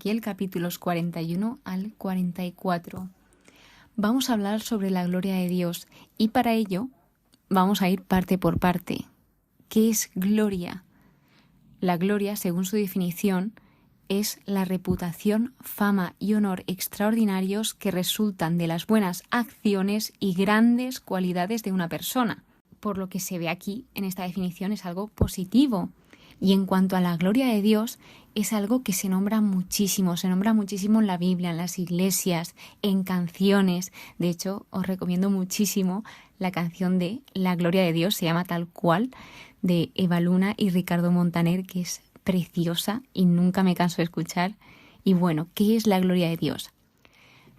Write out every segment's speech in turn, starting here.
Ezequiel capítulos 41 al 44. Vamos a hablar sobre la gloria de Dios y para ello vamos a ir parte por parte. ¿Qué es gloria? La gloria, según su definición, es la reputación, fama y honor extraordinarios que resultan de las buenas acciones y grandes cualidades de una persona. Por lo que se ve aquí, en esta definición, es algo positivo. Y en cuanto a la gloria de Dios, es algo que se nombra muchísimo en la Biblia, en las iglesias, en canciones. De hecho, os recomiendo muchísimo la canción de La Gloria de Dios, se llama tal cual, de Eva Luna y Ricardo Montaner, que es preciosa y nunca me canso de escuchar. Y bueno, ¿qué es la gloria de Dios?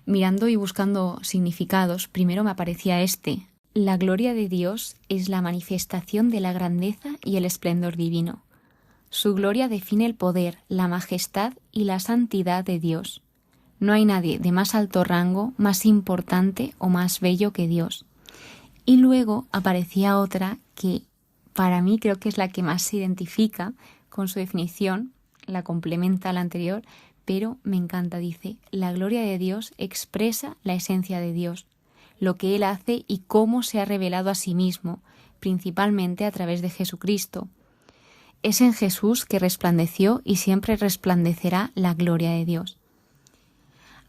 Mirando y buscando significados, primero me aparecía este. La gloria de Dios es la manifestación de la grandeza y el esplendor divino. Su gloria define el poder, la majestad y la santidad de Dios. No hay nadie de más alto rango, más importante o más bello que Dios. Y luego aparecía otra que para mí creo que es la que más se identifica con su definición, la complementa a la anterior, pero me encanta, dice, la gloria de Dios expresa la esencia de Dios, lo que Él hace y cómo se ha revelado a sí mismo, principalmente a través de Jesucristo. Es en Jesús que resplandeció y siempre resplandecerá la gloria de Dios.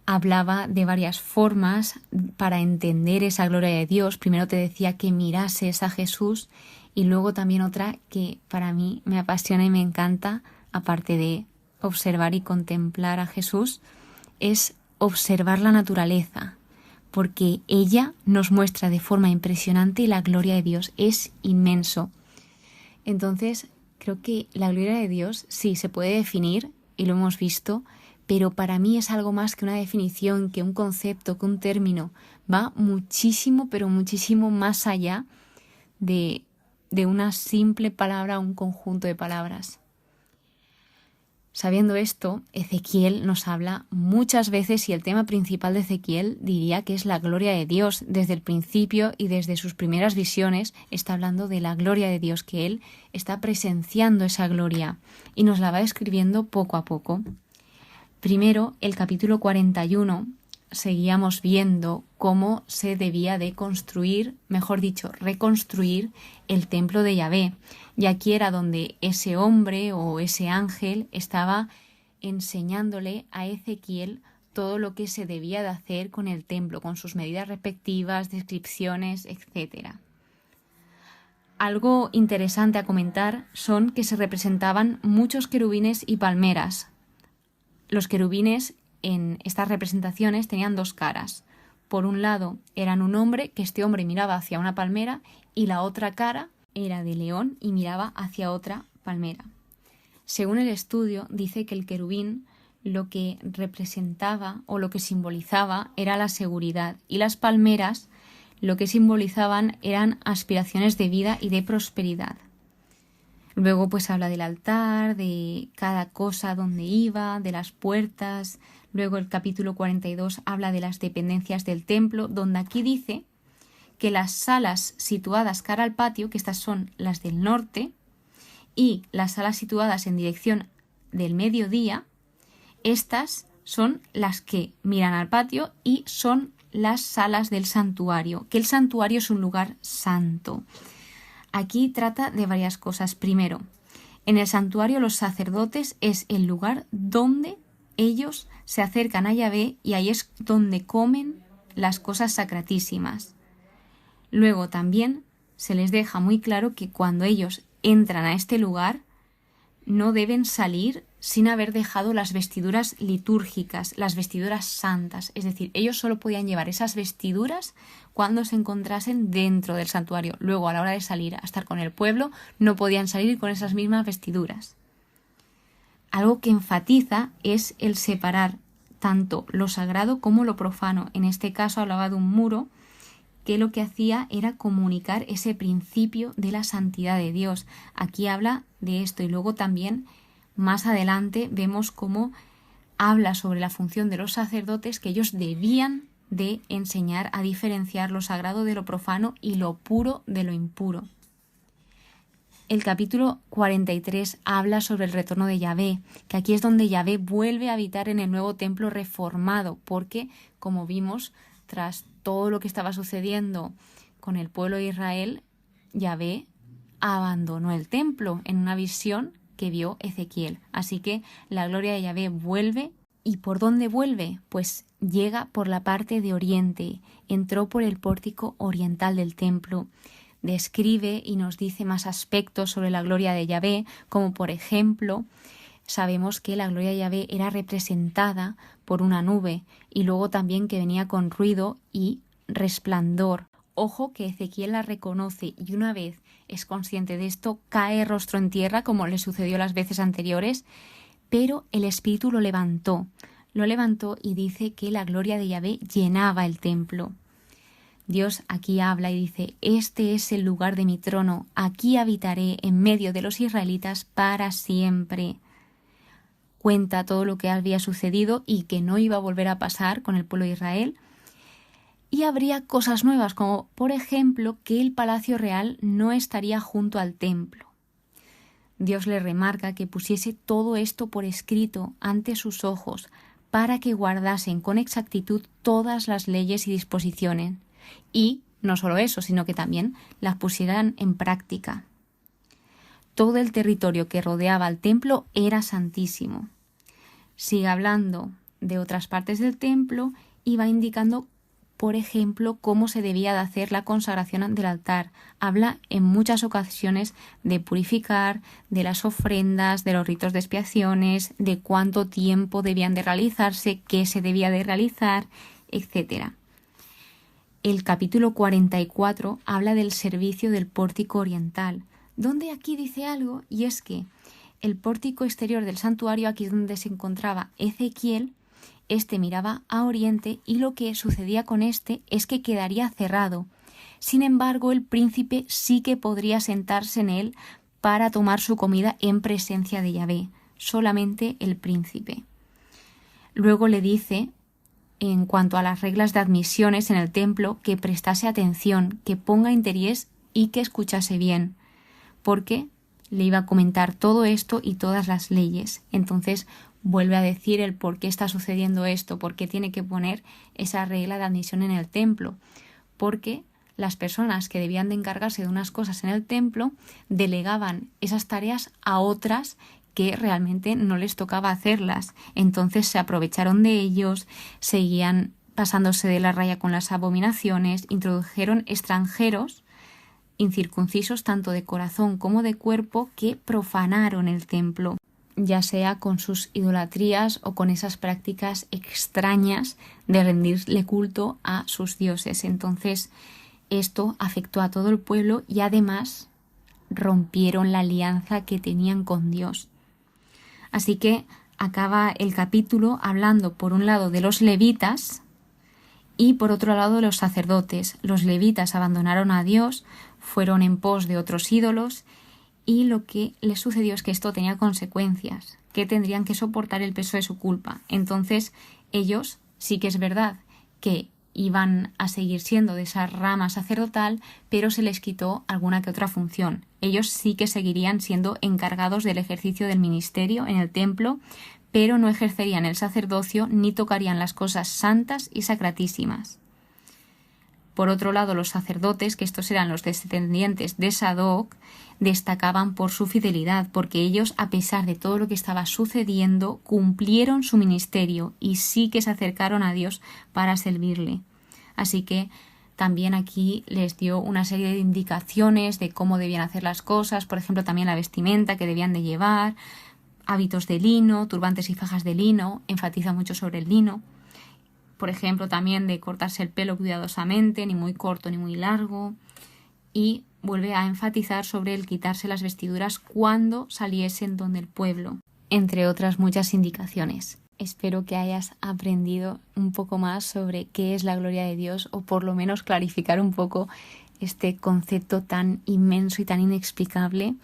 Hablaba de varias formas para entender esa gloria de Dios. Primero te decía que mirases a Jesús y luego también otra que para mí me apasiona y me encanta, aparte de observar y contemplar a Jesús, es observar la naturaleza, porque ella nos muestra de forma impresionante la gloria de Dios. Es inmenso. Entonces, creo que la gloria de Dios sí se puede definir, y lo hemos visto, pero para mí es algo más que una definición, que un concepto, que un término. Va muchísimo, pero muchísimo más allá de una simple palabra o un conjunto de palabras. Sabiendo esto, Ezequiel nos habla muchas veces y el tema principal de Ezequiel diría que es la gloria de Dios. Desde el principio y desde sus primeras visiones está hablando de la gloria de Dios, que él está presenciando esa gloria y nos la va describiendo poco a poco. Primero, el capítulo 41, seguíamos viendo cómo se debía de construir, mejor dicho, reconstruir el templo de Yahvé. Y aquí era donde ese hombre o ese ángel estaba enseñándole a Ezequiel todo lo que se debía de hacer con el templo, con sus medidas respectivas, descripciones, etc. Algo interesante a comentar son que se representaban muchos querubines y palmeras. Los querubines en estas representaciones tenían dos caras. Por un lado eran un hombre, que este hombre miraba hacia una palmera, y la otra cara era de león y miraba hacia otra palmera. Según el estudio, dice que el querubín lo que representaba o lo que simbolizaba era la seguridad, y las palmeras lo que simbolizaban eran aspiraciones de vida y de prosperidad. Luego pues habla del altar, de cada cosa donde iba, de las puertas. Luego el capítulo 42 habla de las dependencias del templo, donde aquí dice que las salas situadas cara al patio, que estas son las del norte, y las salas situadas en dirección del mediodía, estas son las que miran al patio y son las salas del santuario, que el santuario es un lugar santo. Aquí trata de varias cosas. Primero, en el santuario los sacerdotes es el lugar donde ellos se acercan a Yahvé y ahí es donde comen las cosas sacratísimas. Luego también se les deja muy claro que cuando ellos entran a este lugar no deben salir sin haber dejado las vestiduras litúrgicas, las vestiduras santas. Es decir, ellos solo podían llevar esas vestiduras cuando se encontrasen dentro del santuario. Luego, a la hora de salir a estar con el pueblo, no podían salir con esas mismas vestiduras. Algo que enfatiza es el separar tanto lo sagrado como lo profano. En este caso hablaba de un muro que lo que hacía era comunicar ese principio de la santidad de Dios. Aquí habla de esto y luego también más adelante vemos cómo habla sobre la función de los sacerdotes, que ellos debían de enseñar a diferenciar lo sagrado de lo profano y lo puro de lo impuro. El capítulo 43 habla sobre el retorno de Yahvé, que aquí es donde Yahvé vuelve a habitar en el nuevo templo reformado, porque, como vimos, tras todo lo que estaba sucediendo con el pueblo de Israel, Yahvé abandonó el templo en una visión que vio Ezequiel. Así que la gloria de Yahvé vuelve. ¿Y por dónde vuelve? Pues llega por la parte de oriente, entró por el pórtico oriental del templo. Describe y nos dice más aspectos sobre la gloria de Yahvé, como por ejemplo, sabemos que la gloria de Yahvé era representada por una nube y luego también que venía con ruido y resplandor. Ojo que Ezequiel la reconoce y una vez es consciente de esto, cae rostro en tierra como le sucedió las veces anteriores, pero el Espíritu lo levantó y dice que la gloria de Yahvé llenaba el templo. Dios aquí habla y dice: este es el lugar de mi trono, aquí habitaré en medio de los israelitas para siempre. Cuenta todo lo que había sucedido y que no iba a volver a pasar con el pueblo de Israel. Y habría cosas nuevas, como por ejemplo que el palacio real no estaría junto al templo. Dios le remarca que pusiese todo esto por escrito ante sus ojos para que guardasen con exactitud todas las leyes y disposiciones. Y no solo eso, sino que también las pusieran en práctica. Todo el territorio que rodeaba al templo era santísimo. Sigue hablando de otras partes del templo y va indicando, por ejemplo, cómo se debía de hacer la consagración del altar. Habla en muchas ocasiones de purificar, de las ofrendas, de los ritos de expiaciones, de cuánto tiempo debían de realizarse, qué se debía de realizar, etc. El capítulo 44 habla del servicio del pórtico oriental, donde aquí dice algo, y es que el pórtico exterior del santuario, aquí es donde se encontraba Ezequiel, este miraba a oriente y lo que sucedía con este es que quedaría cerrado. Sin embargo, el príncipe sí que podría sentarse en él para tomar su comida en presencia de Yahvé, solamente el príncipe. Luego le dice, en cuanto a las reglas de admisiones en el templo, que prestase atención, que ponga interés y que escuchase bien, porque le iba a comentar todo esto y todas las leyes. Entonces vuelve a decir el por qué está sucediendo esto, por qué tiene que poner esa regla de admisión en el templo, porque las personas que debían de encargarse de unas cosas en el templo delegaban esas tareas a otras que realmente no les tocaba hacerlas. Entonces se aprovecharon de ellos, seguían pasándose de la raya con las abominaciones, introdujeron extranjeros incircuncisos tanto de corazón como de cuerpo que profanaron el templo, ya sea con sus idolatrías o con esas prácticas extrañas de rendirle culto a sus dioses. Entonces esto afectó a todo el pueblo y además rompieron la alianza que tenían con Dios. Así que acaba el capítulo hablando por un lado de los levitas y por otro lado de los sacerdotes. Los levitas abandonaron a Dios, fueron en pos de otros ídolos y lo que les sucedió es que esto tenía consecuencias, que tendrían que soportar el peso de su culpa. Entonces ellos sí que es verdad que iban a seguir siendo de esa rama sacerdotal, pero se les quitó alguna que otra función. Ellos sí que seguirían siendo encargados del ejercicio del ministerio en el templo, pero no ejercerían el sacerdocio ni tocarían las cosas santas y sacratísimas. Por otro lado, los sacerdotes, que estos eran los descendientes de Sadoc, destacaban por su fidelidad, porque ellos, a pesar de todo lo que estaba sucediendo, cumplieron su ministerio y sí que se acercaron a Dios para servirle. Así que también aquí les dio una serie de indicaciones de cómo debían hacer las cosas, por ejemplo, también la vestimenta que debían de llevar, hábitos de lino, turbantes y fajas de lino, enfatiza mucho sobre el lino. Por ejemplo, también de cortarse el pelo cuidadosamente, ni muy corto ni muy largo. Y vuelve a enfatizar sobre el quitarse las vestiduras cuando saliesen donde el pueblo, entre otras muchas indicaciones. Espero que hayas aprendido un poco más sobre qué es la gloria de Dios, o por lo menos clarificar un poco este concepto tan inmenso y tan inexplicable,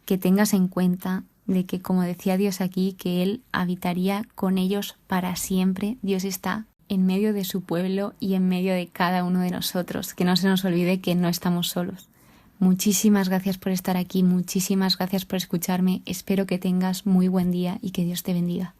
que tengas en cuenta de que, como decía Dios aquí, que Él habitaría con ellos para siempre. Dios está en medio de su pueblo y en medio de cada uno de nosotros. Que no se nos olvide que no estamos solos. Muchísimas gracias por estar aquí, muchísimas gracias por escucharme. Espero que tengas muy buen día y que Dios te bendiga.